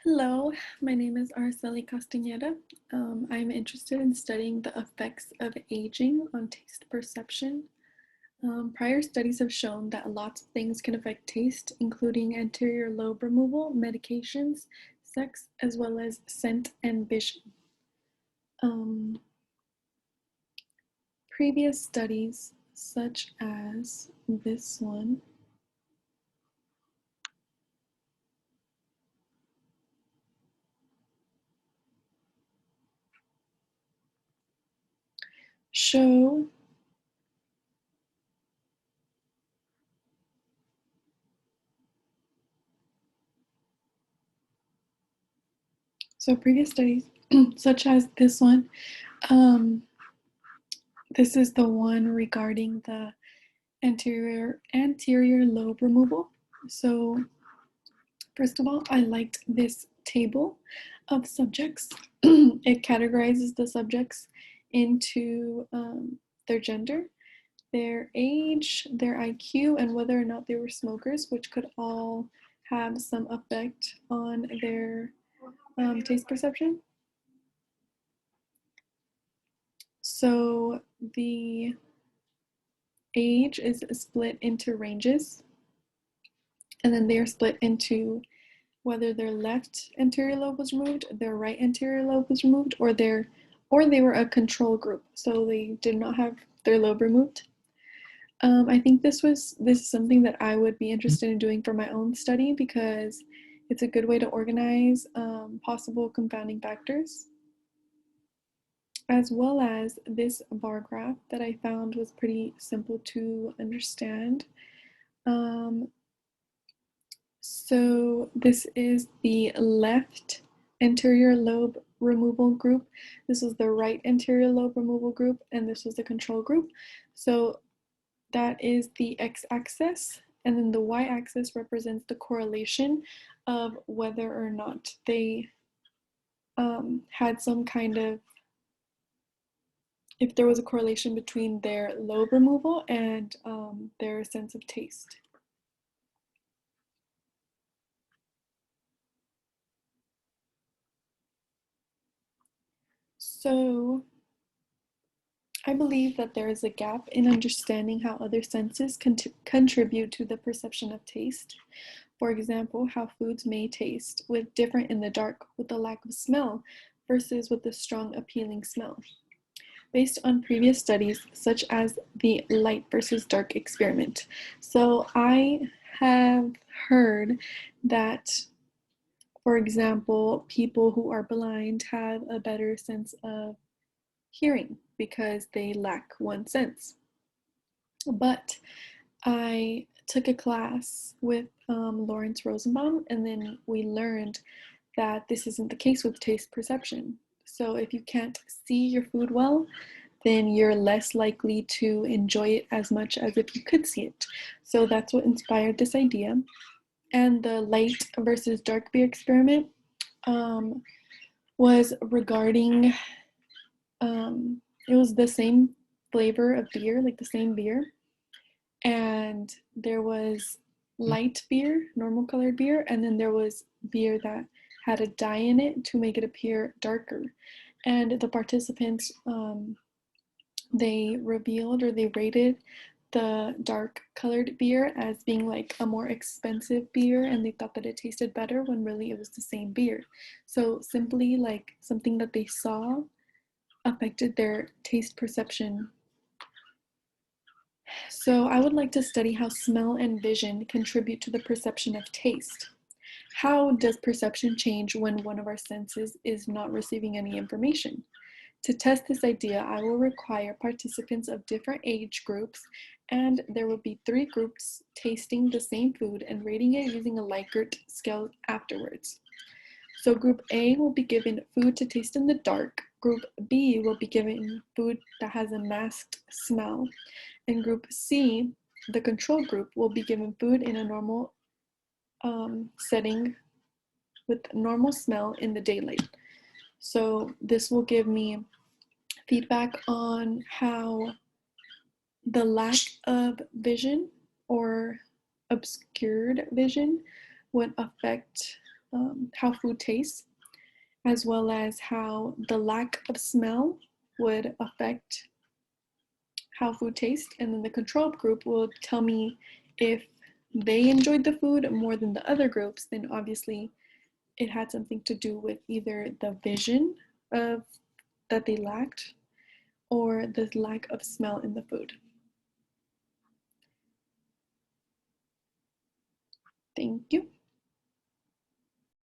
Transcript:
Hello, my name is Araceli Castañeda. I'm interested in studying the effects of aging on taste perception. Prior studies have shown that lots of things can affect taste, including anterior lobe removal, medications, sex, as well as scent and vision. Um, Previous studies, such as this one, show previous studies, such as this one, um, this is the one regarding the anterior lobe removal. So first of all, I liked this table of subjects. It categorizes the subjects into their gender, their age, their IQ, and whether or not they were smokers, which could all have some effect on their taste perception. So the age is split into ranges, and then they are split into whether their left anterior lobe was removed, their right anterior lobe was removed, or they were a control group, so they did not have their lobe removed. I think this is something that I would be interested in doing for my own study because it's a good way to organize possible confounding factors, as well as this bar graph that I found was pretty simple to understand. Um, So this is the left anterior lobe removal group. This is the right anterior lobe removal group, and this was the control group. So that is the x-axis, and then the y-axis represents the correlation of whether or not they had some kind of, if there was a correlation between their lobe removal and their sense of taste. So I believe that there is a gap in understanding how other senses contribute to the perception of taste. For example, how foods may taste with different in the dark with a lack of smell versus with a strong appealing smell. Based on previous studies such as the light versus dark experiment. So I have heard that, for example, people who are blind have a better sense of hearing because they lack one sense. But I took a class with Lawrence Rosenbaum, and then we learned that this isn't the case with taste perception. So if you can't see your food well, then you're less likely to enjoy it as much as if you could see it. So that's what inspired this idea. And the light versus dark beer experiment um, was regarding, it was the same flavor of beer, like the same beer, and there was light beer, normal colored beer, and then there was beer that had a dye in it to make it appear darker. And the participants, they revealed or they rated the dark colored beer as being like a more expensive beer, and they thought that it tasted better when really it was the same beer. So simply like something that they saw affected their taste perception. So I would like to study how smell and vision contribute to the perception of taste. How does perception change when one of our senses is not receiving any information? To test this idea, I will require participants of different age groups, and there will be 3 groups tasting the same food and rating it using a Likert scale afterwards. So group A will be given food to taste in the dark. Group B will be given food that has a masked smell. And group C, the control group, will be given food in a normal setting with normal smell in the daylight. So this will give me feedback on how the lack of vision or obscured vision would affect how food tastes, as well as how the lack of smell would affect how food tastes. And then the control group will tell me if they enjoyed the food more than the other groups, then obviously it had something to do with either the vision of that they lacked or the lack of smell in the food. Thank you.